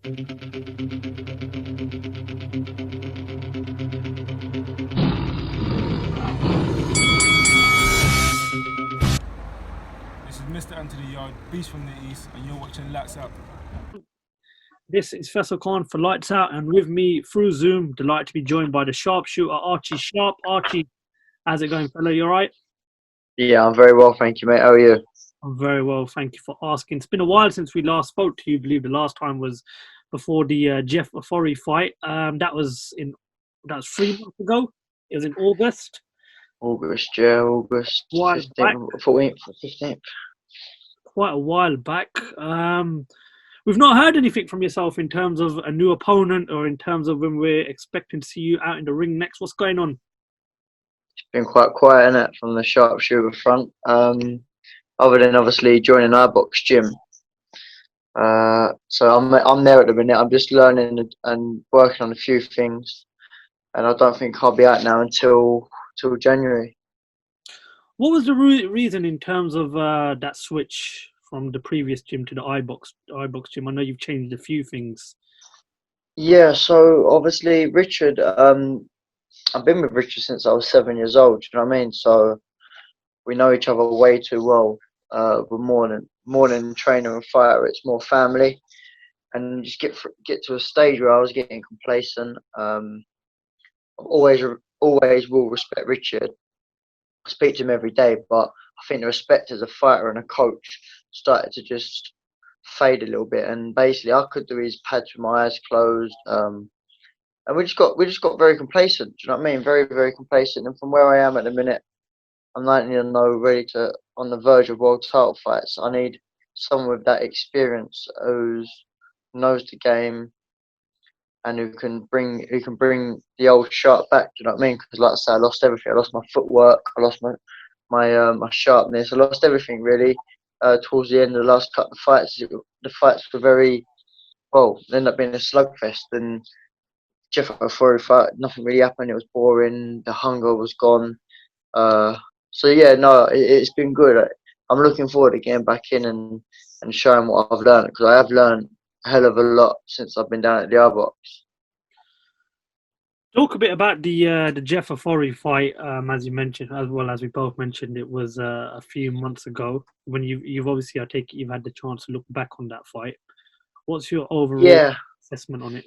This is Mr. Anthony Yard, Beast from the East, and you're watching Lights Out. This is Faisal Khan for Lights Out, and with me through Zoom, delighted to be joined by the sharpshooter Archie Sharp. Archie, how's it going, fella? You all right? Yeah, I'm very well, thank you, mate. How are you? I'm very well, thank you for asking. It's been a while since we last spoke to you. I believe the last time was before the Jeff Ofori fight. That was 3 months ago. It was in August. August 15th, 14th, 15th. Quite a while back. We've not heard anything from yourself in terms of a new opponent or in terms of when we're expecting to see you out in the ring next. What's going on? It's been quite quiet, innit, from the sharpshooter front. Other than obviously joining Ibox gym. So I'm there at the minute. I'm just learning and working on a few things, and I don't think I'll be out now until January. What was the reason in terms of that switch from the previous gym to the Ibox gym? I know you've changed a few things. Yeah, so obviously Richard, I've been with Richard since I was 7 years old. Do you know what I mean? So we know each other way too well. We're more than trainer and fighter. It's more family, and just get to a stage where I was getting complacent. I always will respect Richard. I speak to him every day, but I think the respect as a fighter and a coach started to just fade a little bit. And basically, I could do his pads with my eyes closed. And we just got very complacent. Do you know what I mean? Very, very complacent. And from where I am at the minute, I'm 19-0, ready to on the verge of world title fights. I need someone with that experience who knows the game and who can bring the old sharp back. Do you know what I mean? Because like I said, I lost everything. I lost my footwork. I lost my sharpness. I lost everything really. Towards the end of the last couple of fights, the fights were very well. They ended up being a slugfest. And Jeff Ofori fight, nothing really happened. It was boring. The hunger was gone. So yeah, no, it's been good. I'm looking forward to getting back in and showing what I've learned, because I have learned a hell of a lot since I've been down at the Ibox. Talk a bit about the Jeff Ofori fight, as you mentioned, as well as we both mentioned. It was a few months ago. When you've obviously, I take it you've had the chance to look back on that fight. What's your overall assessment on it?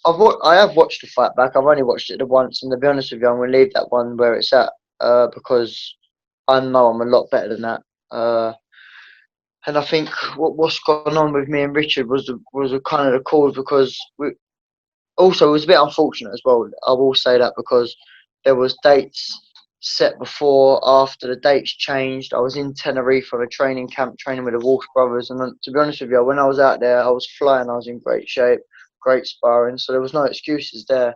I have watched the fight back. I've only watched it the once, and to be honest with you, I'm going to leave that one where it's at, because I know I'm a lot better than that. And I think what's gone on with me and Richard was a kind of the cause, because also it was a bit unfortunate as well. I will say that, because there was dates set before, after the dates changed. I was in Tenerife on a training camp, training with the Walsh brothers, and to be honest with you, when I was out there, I was flying. I was in great shape, great sparring, so there was no excuses there.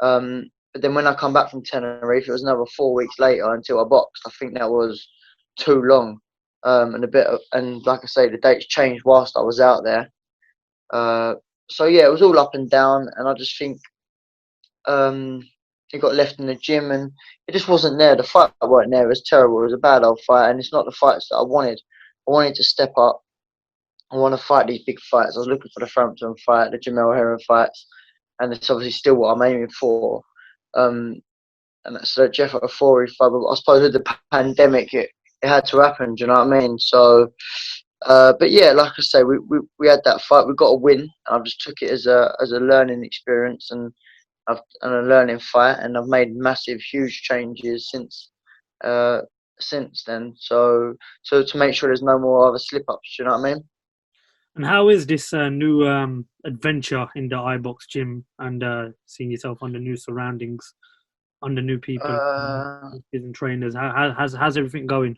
But then when I come back from Tenerife, it was another 4 weeks later until I boxed. I think that was too long, and like I say, the dates changed whilst I was out there. So yeah, it was all up and down, and I just think it got left in the gym, and it just wasn't there. The fight weren't there. It was terrible. It was a bad old fight, and it's not the fights that I wanted. I wanted to step up. I want to fight these big fights. I was looking for the Frampton fight, the Jamel Herring fights, and it's obviously still what I'm aiming for. And that's the Jeff Ofori fight. But I suppose with the pandemic, it had to happen. Do you know what I mean? So, but yeah, like I say, we had that fight. We got a win. I just took it as a learning experience and a learning fight, and I've made massive, huge changes since then. So to make sure there's no more other slip ups. Do you know what I mean? And how is this new adventure in the Ibox gym and seeing yourself under new surroundings, under new people, and trainers? How's everything going?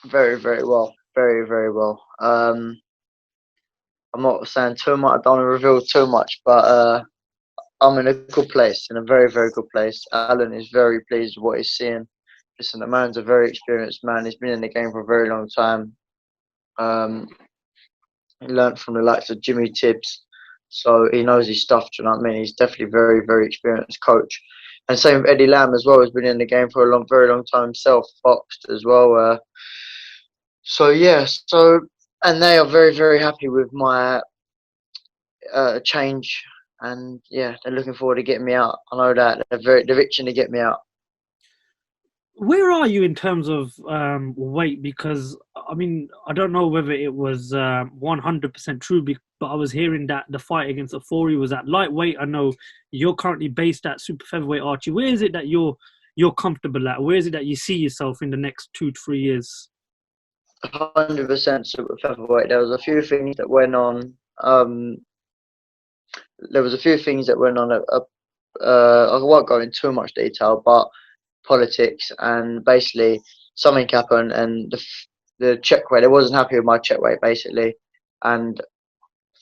Very, very well. Very, very well. I'm not saying too much. I don't want to reveal too much, but I'm in a good place, in a very, very good place. Alan is very pleased with what he's seeing. Listen, the man's a very experienced man. He's been in the game for a very long time. He learnt from the likes of Jimmy Tibbs, so he knows his stuff. Do you know what I mean? He's definitely a very, very experienced coach. And same with Eddie Lamb as well. He's been in the game for a very long time himself, boxed as well. So yeah, and they are very, very happy with my a change, and yeah, they're looking forward to getting me out. I know that they're itching to get me out. Where are you in terms of weight? Because I mean, I don't know whether it was 100% true, but I was hearing that the fight against Afori was at lightweight. I know you're currently based at super featherweight, Archie. Where is it that you're comfortable at? Where is it that you see yourself in the next 2 to 3 years? 100% super featherweight. There was a few things that went on. There was a few things that went on. I won't go into too much detail, but politics, and basically something happened, and the check weight, they wasn't happy with my check weight basically, and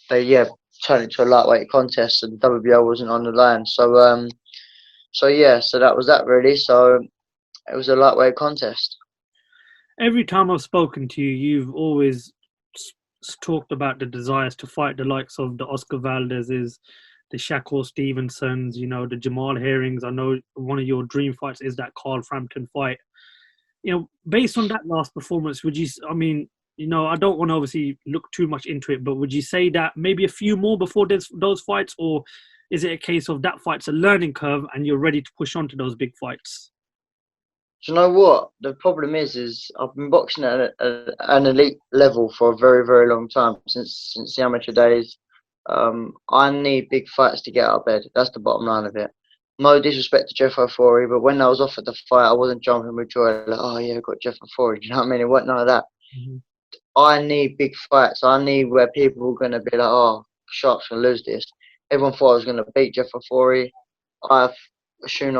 they turned it to a lightweight contest, and WBO wasn't on the line. So that was that really. So it was a lightweight contest. Every time I've spoken to you, you've always talked about the desires to fight the likes of the Oscar Valdez's, the Shakur Stevensons, you know, the Jamal Herrings. I know one of your dream fights is that Carl Frampton fight. You know, based on that last performance, I mean, you know, I don't want to obviously look too much into it, but would you say that maybe a few more before those fights, or is it a case of that fight's a learning curve and you're ready to push on to those big fights? Do you know what the problem is I've been boxing at an elite level for a very, very long time, since the amateur days. I need big fights to get out of bed. That's the bottom line of it. No disrespect to Jeff O'Forey, but when I was offered the fight, I wasn't jumping with joy. Like, oh yeah, I got Jeff O'Forey. Do you know what I mean? It wasn't none of that. Mm-hmm. I need big fights. I need where people are going to be like, oh, Sharp's going to lose this. Everyone thought I was going to beat Jeff O'Forey. I assumed,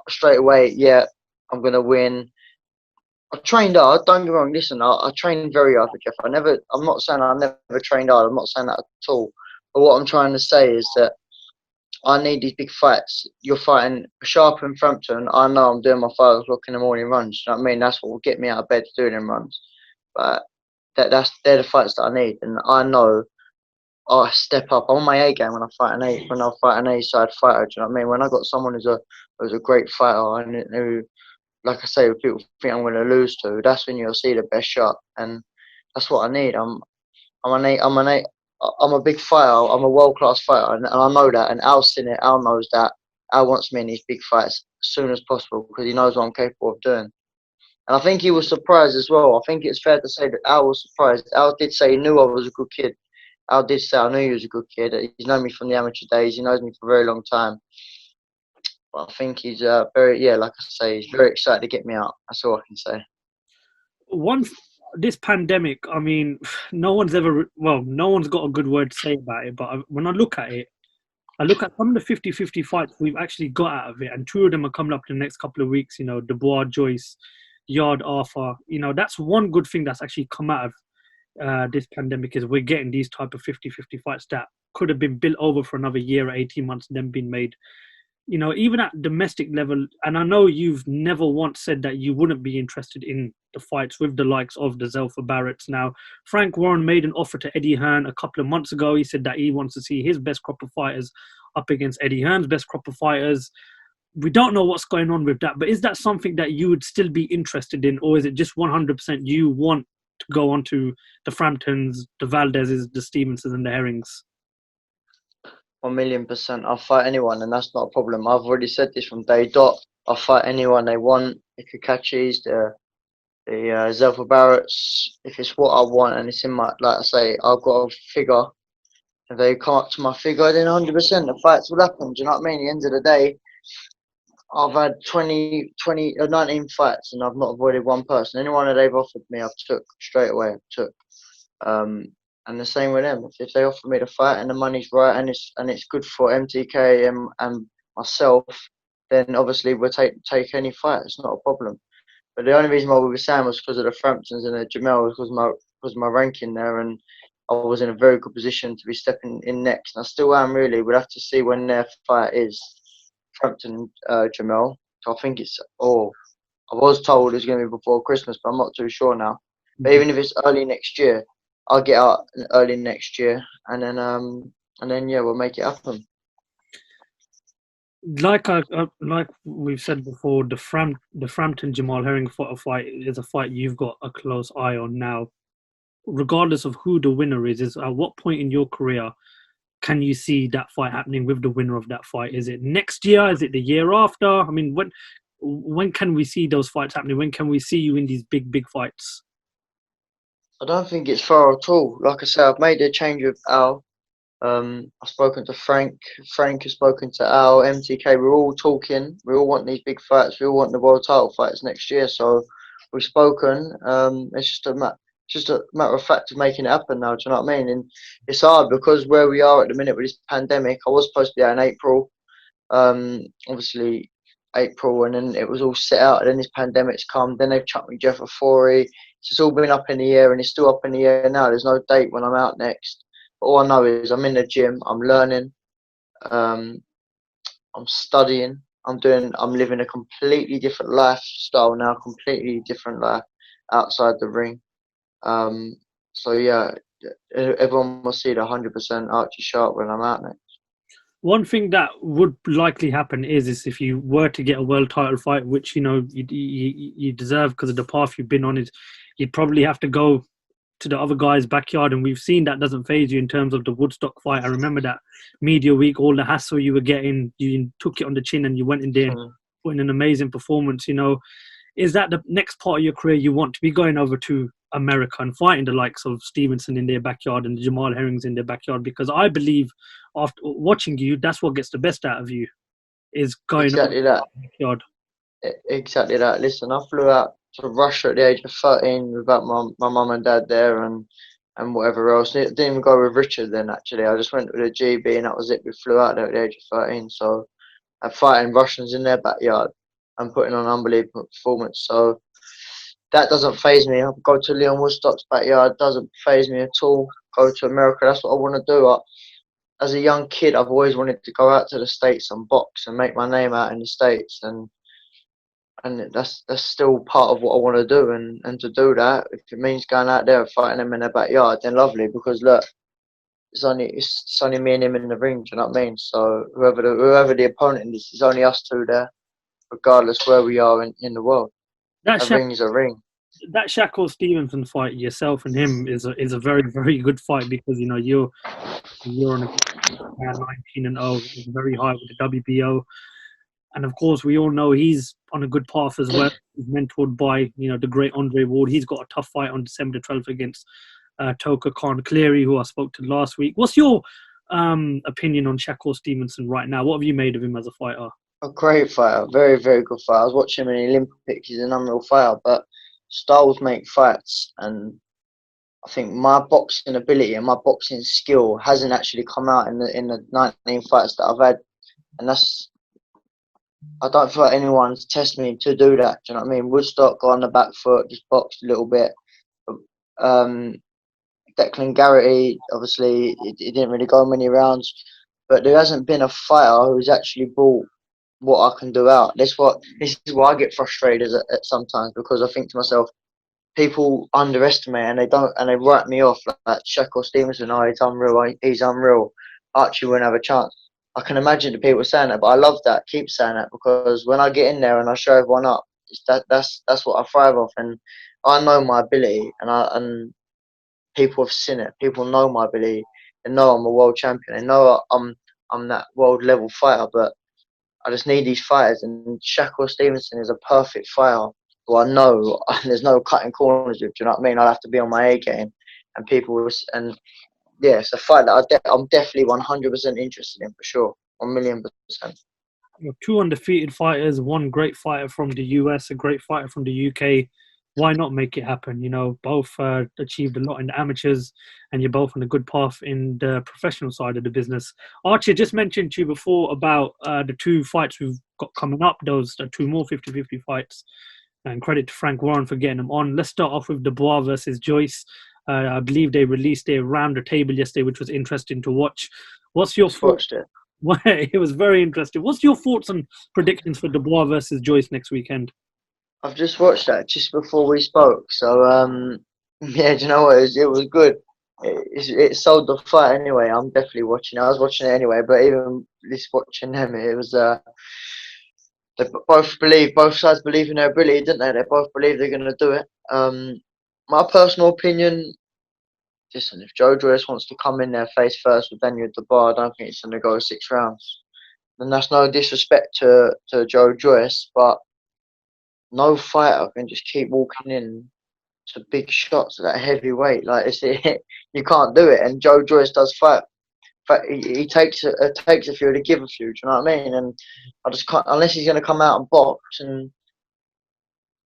straight away, yeah, I'm going to win. I trained hard. Don't get me wrong. Listen, I trained very hard for Jeff. I'm not saying I never trained hard. I'm not saying that at all. But what I'm trying to say is that I need these big fights. You're fighting Sharp and Frampton. I know I'm doing my 5 o'clock in the morning runs. You know what I mean? That's what will get me out of bed to do them runs. But they're the fights that I need, and I know I step up. I'm on my A game when I fight an A-side fighter. Do you know what I mean? When I got someone who's a great fighter and who, like I say, people think I'm going to lose to, that's when you'll see the best shot, and that's what I need. I'm a big fighter. I'm a world-class fighter, and I know that. And Al's seen it. Al knows that. Al wants me in these big fights as soon as possible because he knows what I'm capable of doing. And I think he was surprised as well. I think it's fair to say that Al was surprised. Al did say he knew I was a good kid. Al did say I knew he was a good kid. He's known me from the amateur days. He knows me for a very long time. But I think he's like I say, he's very excited to get me out. That's all I can say. This pandemic, I mean, no one's got a good word to say about it. But when I look at it, I look at some of the 50-50 fights we've actually got out of it, and 2 of them are coming up in the next couple of weeks. You know, Dubois, Joyce, Yard, Arthur. You know, that's one good thing that's actually come out of this pandemic, is we're getting these type of 50-50 fights that could have been built over for another year or 18 months and then been made. You know, even at domestic level, and I know you've never once said that you wouldn't be interested in the fights with the likes of the Zelfa Barretts. Now, Frank Warren made an offer to Eddie Hearn a couple of months ago. He said that he wants to see his best crop of fighters up against Eddie Hearn's best crop of fighters. We don't know what's going on with that, but is that something that you would still be interested in, or is it just 100% you want to go on to the Framptons, the Valdezes, the Stevensons and the Herrings? 1,000,000%. I'll fight anyone, and that's not a problem. I've already said this from day dot. I'll fight anyone they want. The Kakachis, the Zelfa Barretts. If it's what I want and it's in my, like I say, I've got a figure. If they come up to my figure, then 100% the fights will happen. Do you know what I mean? At the end of the day, I've had 19 fights, and I've not avoided one person. Anyone that they've offered me, I've took straight away. And the same with them. If they offer me the fight and the money's right and it's good for MTK and myself, then obviously we'll take any fight. It's not a problem. But the only reason why we were saying was because of the Framptons and the Jamel, because my ranking there, and I was in a very good position to be stepping in next. And I still am really. We'll have to see when their fight is, Frampton Jamel. So I think I was told it's going to be before Christmas, but I'm not too sure now. But even if it's early next year, I'll get out early next year, and then we'll make it happen. Like we've said before, the Frampton Jamal Herring fight is a fight you've got a close eye on now. Regardless of who the winner is at what point in your career can you see that fight happening with the winner of that fight? Is it next year? Is it the year after? I mean, when can we see those fights happening? When can we see you in these big fights? I don't think it's far at all. Like I said, I've made a change with Al. I've spoken to Frank. Frank has spoken to Al, MTK. We're all talking. We all want these big fights. We all want the world title fights next year. So we've spoken. It's just a matter of fact of making it happen now. Do you know what I mean? And it's hard because where we are at the minute with this pandemic. I was supposed to be out in April. Obviously April, and then it was all set out. And then this pandemic's come. Then they've chucked me Jeff Afori. It's all been up in the air, and it's still up in the air now. There's no date when I'm out next. But all I know is I'm in the gym. I'm learning. I'm studying. I'm living a completely different lifestyle now. Completely different life outside the ring. So yeah, everyone will see the 100% Archie Sharp when I'm out next. One thing that would likely happen is if you were to get a world title fight, which you deserve because of the path you've been on, is you'd probably have to go to the other guy's backyard, and we've seen that doesn't phase you in terms of the Woodstock fight. I remember that media week, all the hassle you were getting, you took it on the chin and you went in there and put in an amazing performance. Is that the next part of your career you want to be going over to America and fighting the likes of Stevenson in their backyard and Jamal Herrings in their backyard? Because I believe after watching you, that's what gets the best out of you, is going exactly over that. to the backyard. Exactly that. Listen, I flew out to Russia at the age of 13 without my mum and dad there and whatever else. I didn't even go with Richard then, actually. I just went with a GB and that was it. We flew out there at the age of 13. So I'm fighting Russians in their backyard and putting on an unbelievable performance. So that doesn't faze me. I'll go to Leon Woodstock's backyard. Doesn't faze me at all. Go to America. That's what I want to do. As a young kid, I've always wanted to go out to the States and box and make my name out in the States. And that's still part of what I want to do, and to do that, if it means going out there and fighting them in their backyard, then lovely. Because look, it's only me and him in the ring. Do you know what I mean? So whoever the opponent is, it's only us two there, regardless where we are in the world. A ring is a ring. That Shakur Stevnson fight, yourself and him, is a very, very good fight because you're on a 19-0, very high with the WBO. And of course, we all know he's on a good path as well. He's mentored by, the great Andre Ward. He's got a tough fight on December 12th against Toka Khan Cleary, who I spoke to last week. What's your opinion on Shakur Stevnson right now? What have you made of him as a fighter? A great fighter, very, very good fighter. I was watching him in the Olympics. He's an unreal fighter, but styles make fights. And I think my boxing ability and my boxing skill hasn't actually come out in the 19 fights that I've had. And I don't feel like anyone's tested me to do that. Do you know what I mean? Woodstock got on the back foot, just boxed a little bit. Declan Garrity, obviously, it didn't really go many rounds. But there hasn't been a fighter who's actually brought what I can do out. This is why I get frustrated at sometimes, because I think to myself, people underestimate and they write me off like Shakur Stevnson. Oh, he's unreal. Archie won't have a chance. I can imagine the people saying that, but I love that. Keep saying that, because when I get in there and I show everyone up, that's what I thrive off, and I know my ability, and people have seen it. People know my ability. They know I'm a world champion. They know I'm that world level fighter, but I just need these fighters, and Shakur Stevnson is a perfect fighter who I know there's no cutting corners with. Do you know what I mean? I'll have to be on my A game, and yeah, it's a fight that I'm definitely 100% interested in, for sure. 1,000,000%. Two undefeated fighters, one great fighter from the US, a great fighter from the UK. Why not make it happen? Both achieved a lot in the amateurs, and you're both on a good path in the professional side of the business. Archie, I just mentioned to you before about the two fights we've got coming up. Those are two more 50-50 fights. And credit to Frank Warren for getting them on. Let's start off with Dubois versus Joyce. I believe they released a round the table yesterday, which was interesting to watch. What's your thoughts? Watched it. It was very interesting. What's your thoughts and predictions for Dubois versus Joyce next weekend? I've just watched that just before we spoke. So, yeah, do you know what? It was good. It sold the fight anyway. I'm definitely watching it. I was watching it anyway, but even this watching them, it was they both sides believe in their ability, didn't they? They both believe they're going to do it. My personal opinion, listen, if Joe Joyce wants to come in there face first with Daniel Dubois, I don't think it's going to go 6 rounds. And that's no disrespect to Joe Joyce, but no fighter can just keep walking in to big shots at that heavyweight. Like, you can't do it. And Joe Joyce does fight. But he takes a few to give a few. Do you know what I mean? And I just can't, unless he's going to come out and box, and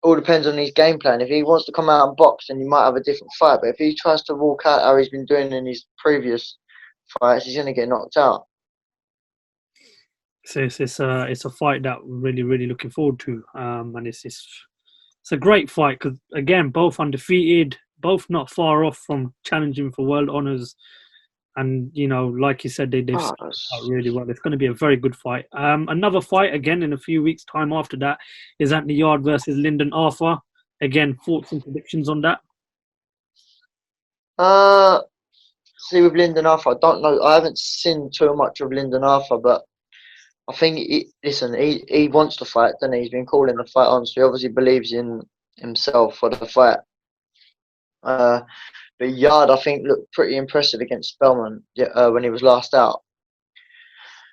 all depends on his game plan. If he wants to come out and box, then he might have a different fight. But if he tries to walk out how he's been doing in his previous fights, he's going to get knocked out. So it's a fight that we're really looking forward to, and it's a great fight because again, both undefeated, both not far off from challenging for world honors. And, you know, like you said, they've started out really well. It's going to be a very good fight. Another fight, again, in a few weeks' time after that, is Anthony Yarde versus Lyndon Arthur. Again, thoughts and predictions on that? See, with Lyndon Arthur, I don't know. I haven't seen too much of Lyndon Arthur, but I think, he wants to fight, doesn't he? He's been calling the fight on, so he obviously believes in himself for the fight. But Yarde, I think, looked pretty impressive against Spellman when he was last out.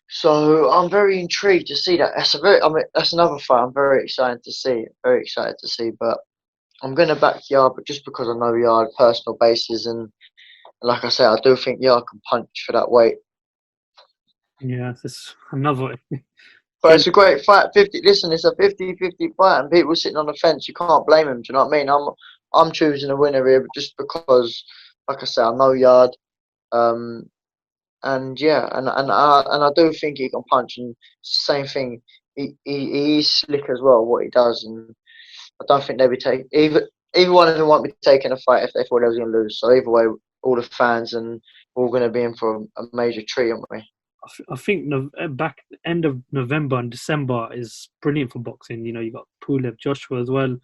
So I'm very intrigued to see that. That's another fight I'm very excited to see. Very excited to see. But I'm going to back Yarde, but just because I know Yarde personal basis, and like I said, I do think Yarde can punch for that weight. Yeah, it's another. But it's a great fight. Listen, it's a 50-50 fight, and people sitting on the fence, you can't blame them. Do you know what I mean? I'm choosing a winner here just because, like I said, I know Yarde, and yeah, and I do think he can punch. And same thing, he is slick as well what he does, and I don't think they'll be taking either one of them won't be taking a fight if they thought they was going to lose. So either way, all the fans and we're all going to be in for a major treat, aren't we? I think back end of November and December is brilliant for boxing. You know, you got Pulev Joshua as well.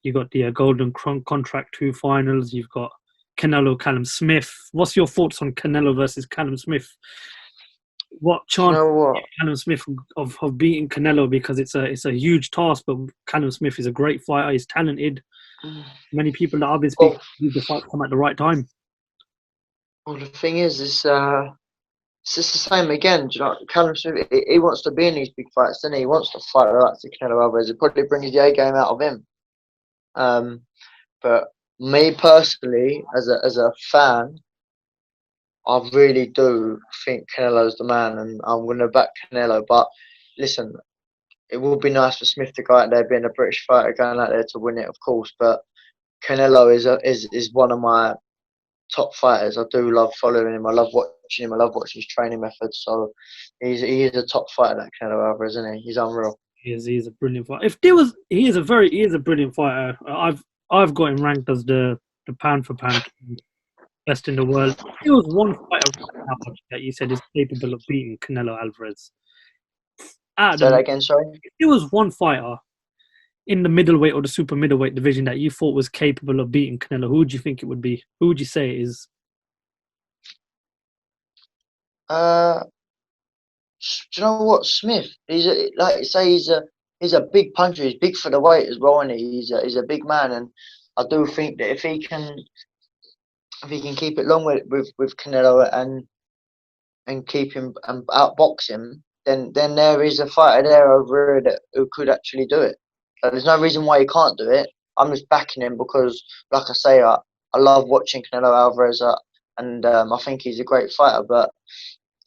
You got the Golden Contract 2 finals. You've got Canelo, Callum Smith. What's your thoughts on Canelo versus Callum Smith? What chance Callum Smith of beating Canelo, because it's a huge task, but Callum Smith is a great fighter. He's talented. Many people that I've been speaking to, the fight come at the right time. Well, the thing is, it's just the same again. Do you know, Callum Smith, he wants to be in these big fights, doesn't he? He wants to fight like Canelo Alvarez. It probably brings the A game out of him. But me personally, as a fan, I really do think Canelo's the man, and I'm going to back Canelo. But listen, it would be nice for Smith to go out there being a British fighter, going out there to win it, of course. But Canelo is one of my top fighters. I do love following him. I love watching him. I love watching his training methods. So he is a top fighter, that Canelo Alvarez, isn't he? He's unreal. He is a brilliant fighter. He is a brilliant fighter. I've got him ranked as the pound for pound best in the world. If there was one fighter that you said is capable of beating Canelo Alvarez, Say that again, sorry. If there was one fighter in the middleweight or the super middleweight division that you thought was capable of beating Canelo, who would you think it would be? Who would you say it is? Do you know what, Smith? He's like you say, he's a big puncher. He's big for the weight as well, and he's a big man. And I do think that if he can keep it long with Canelo and keep him and outbox him, then there is a fighter there over here who could actually do it. There's no reason why he can't do it. I'm just backing him because, like I say, I love watching Canelo Alvarez, and I think he's a great fighter. But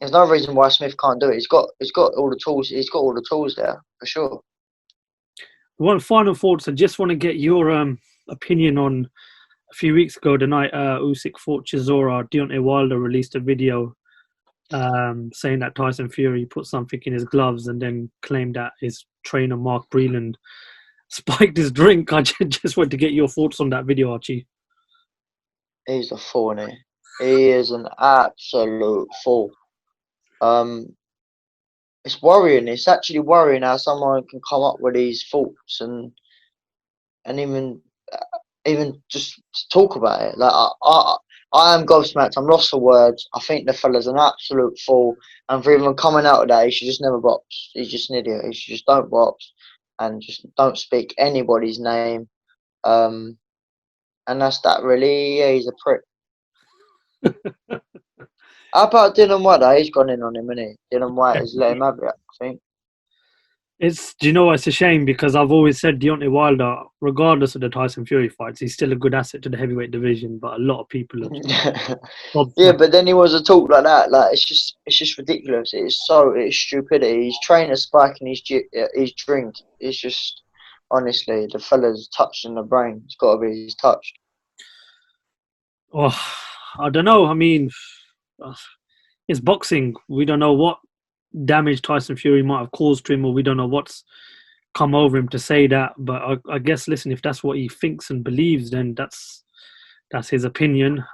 there's no reason why Smith can't do it. He's got all the tools. He's got all the tools there for sure. One final thoughts. I just want to get your opinion on a few weeks ago, the night Usyk fought Chisora. Deontay Wilder released a video saying that Tyson Fury put something in his gloves and then claimed that his trainer Mark Breland spiked his drink. I just want to get your thoughts on that video, Archie. He's a fool, isn't he? He is an absolute fool. It's worrying. It's actually worrying how someone can come up with these thoughts and even just talk about it. Like I am gobsmacked. I'm lost for words. I think the fella's an absolute fool, and for even coming out of that, he should just never box. He's just an idiot. He should just don't box and just don't speak anybody's name. And that's that really. Yeah, he's a prick. How about Dylan White? Though? He's gone in on him, isn't he? Dylan White has let him have it, I think. Do you know what? It's a shame because I've always said Deontay Wilder, regardless of the Tyson Fury fights, he's still a good asset to the heavyweight division. But a lot of people have Yeah, but then he was a talk like that. Like it's just ridiculous. It's stupidity. He's trainer Spike and he's drink. It's just honestly the fella's touched in the brain. It's got to be he's touched. Oh, I don't know. I mean, it's boxing. We don't know what damage Tyson Fury might have caused to him, or we don't know what's come over him to say that. But I guess, listen, if that's what he thinks and believes, then that's his opinion.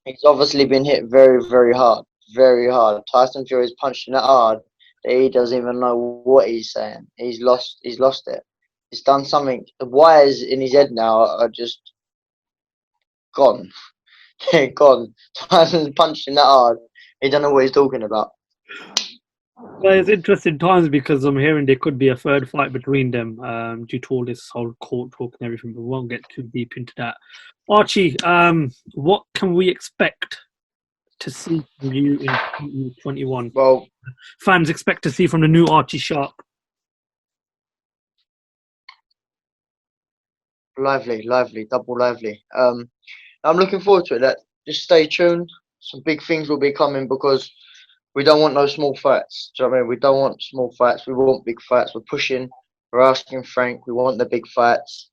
He's obviously been hit very, very hard. Very hard. Tyson Fury's punched him that hard that he doesn't even know what he's saying. He's lost it. He's done something. The wires in his head now are just gone. They're gone. Tyson's punched him that hard. He don't know what he's talking about. Well, it's interesting times because I'm hearing there could be a third fight between them due to all this whole court talk and everything, but we won't get too deep into that. Archie, what can we expect to see from you in 2021? Well, Fans expect to see from the new Archie Sharp. lively, double lively. I'm looking forward to it. Just stay tuned. Some big things will be coming because we don't want no small fights. Do you know what I mean? We don't want small fights. We want big fights. We're pushing. We're asking Frank. We want the big fights.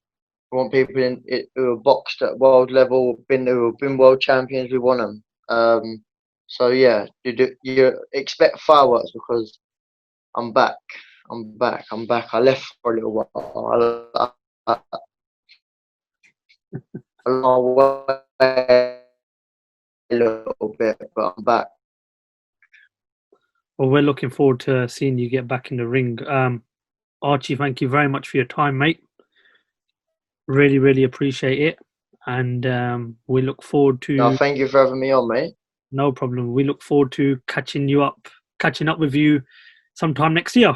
We want people who have boxed at world level, who have been world champions. We want them. So yeah, you expect fireworks because I'm back. I left for a little while. I'm away a little bit, but I'm back. Well, we're looking forward to seeing you get back in the ring. Archie, thank you very much for your time, mate. Really, really appreciate it. And we look forward to... No, thank you for having me on, mate. No problem. We look forward to catching up with you sometime next year.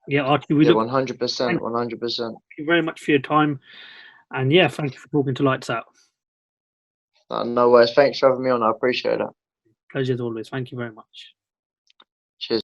Yeah, Archie, 100%, 100%. Thank you very much for your time. And yeah, thank you for talking to Lights Out. No worries. Thanks for having me on. I appreciate it. Pleasure as always. Thank you very much. Cheers.